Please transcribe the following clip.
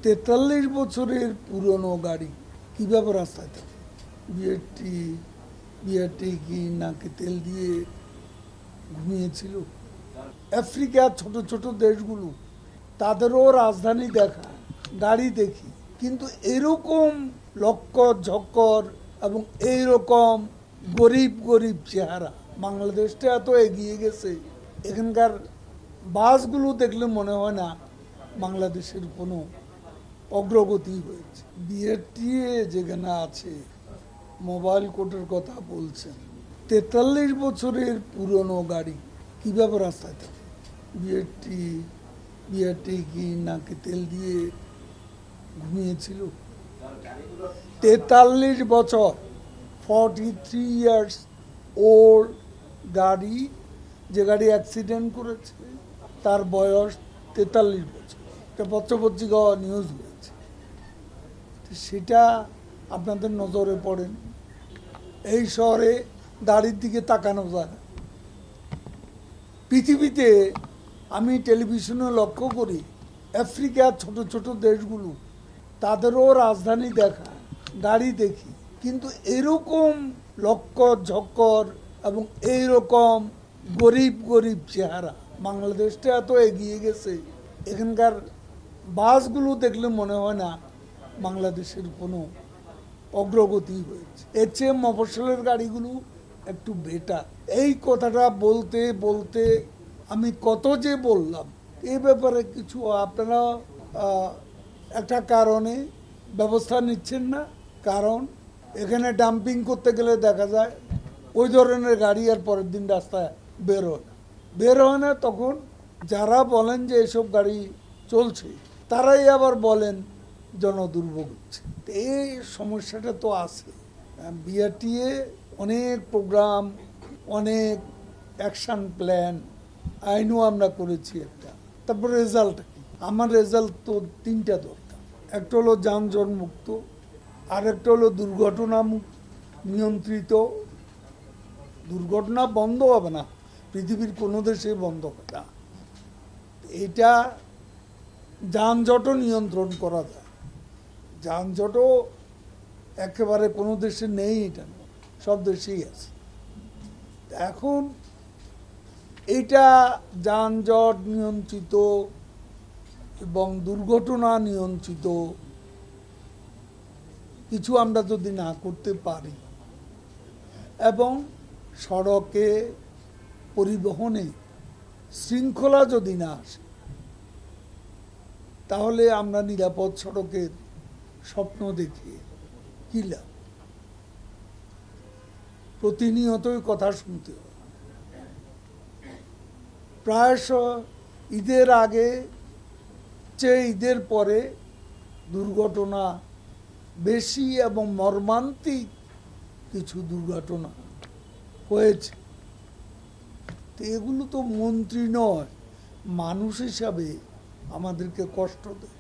43 বছরের পুরনো গাড়ি কিভাবে রাস্তায় থাকে? বিআরটি কি নাকে তেল দিয়ে ঘুমিয়েছিল? আফ্রিকার ছোট ছোট দেশগুলো তাদেরও রাজধানী দেখা, গাড়ি দেখি, কিন্তু এরকম লক্কর ঝক্কর এবং এইরকম গরিব গরিব চেহারা। বাংলাদেশটা এত এগিয়ে গেছে, এখানকার বাসগুলো দেখলে মনে হয় না বাংলাদেশের কোনো অগ্রগতি হয়েছে। বিআরটিএ যেখানে আছে, মোবাইল কোর্টের কথা বলছেন, 43 বছরের পুরনো গাড়ি কিভাবে রাস্তায় থাকে? বিআরটি কি নাকে তেল দিয়ে ঘুমিয়েছিল? 43 বছর, 43 ইয়ার্স ওল্ড গাড়ি, যে গাড়ি অ্যাক্সিডেন্ট করেছে তার বয়স 43 বছর। এটা পত্রপত্রিকা নিউজ হয়েছে, সেটা আপনাদের নজরে পড়েন। এই শহরে গাড়ির দিকে তাকানো যায় না। পৃথিবীতে আমি টেলিভিশনে লক্ষ্য করি, আফ্রিকার ছোট ছোট দেশগুলো তাদেরও রাজধানী দেখা, গাড়ি দেখি, কিন্তু এরকম লক্কর ঝক্কর এবং এইরকম গরিব গরিব চেহারা। বাংলাদেশটা এত এগিয়ে গেছে, এখানকার বাসগুলো দেখলে মনে হয় না বাংলাদেশের কোনো অগ্রগতি হয়েছে। এর চেয়ে মফস্বলের গাড়িগুলো একটু বেটার। এই কথাটা বলতে বলতে আমি কত যে বললাম। এই ব্যাপারে কিছু আপনারা একটা কারণে ব্যবস্থা নিচ্ছেন না। কারণ এখানে ডাম্পিং করতে গেলে দেখা যায় ওই ধরনের গাড়ি আর পরের দিন রাস্তায় বের হয় না। তখন যারা বলেন যে এসব গাড়ি চলছে, তারাই আবার বলেন জনদুর্ভোগ হচ্ছে। এই সমস্যাটা তো আছে। বিআরটিএ অনেক প্রোগ্রাম, অনেক অ্যাকশন প্ল্যান, আইনও আমরা করেছি একটা। তারপর রেজাল্ট কি? আমার রেজাল্ট তো তিনটা দরকার। একটা হলো যানজট মুক্ত, আর একটা হলো দুর্ঘটনা নিয়ন্ত্রিত। দুর্ঘটনা বন্ধ হবে না, পৃথিবীর কোনো দেশে বন্ধ হবে না। এটা যানজটও নিয়ন্ত্রণ করা যায়। যানজটও একেবারে কোনো দেশে নেই, এটা সব দেশেই আছে। এখন এটা যানজট নিয়ন্ত্রিত এবং দুর্ঘটনা নিয়ন্ত্রিত কিছু আমরা যদি না করতে পারি এবং সড়কে পরিবহনে শৃঙ্খলা যদি না আসে, তাহলে আমরা নিরাপদ সড়কের স্বপ্ন দেখি কি লাভ? প্রতিনিয়তই কথা শুনতে হয়। প্রায়শ ঈদের আগে চেয়ে ঈদের পরে দুর্ঘটনা বেশি এবং মর্মান্তিক কিছু দুর্ঘটনা হয়েছে। তো এগুলো তো মন্ত্রী নয়, মানুষ হিসাবে আমাদেরকে কষ্ট দেয়।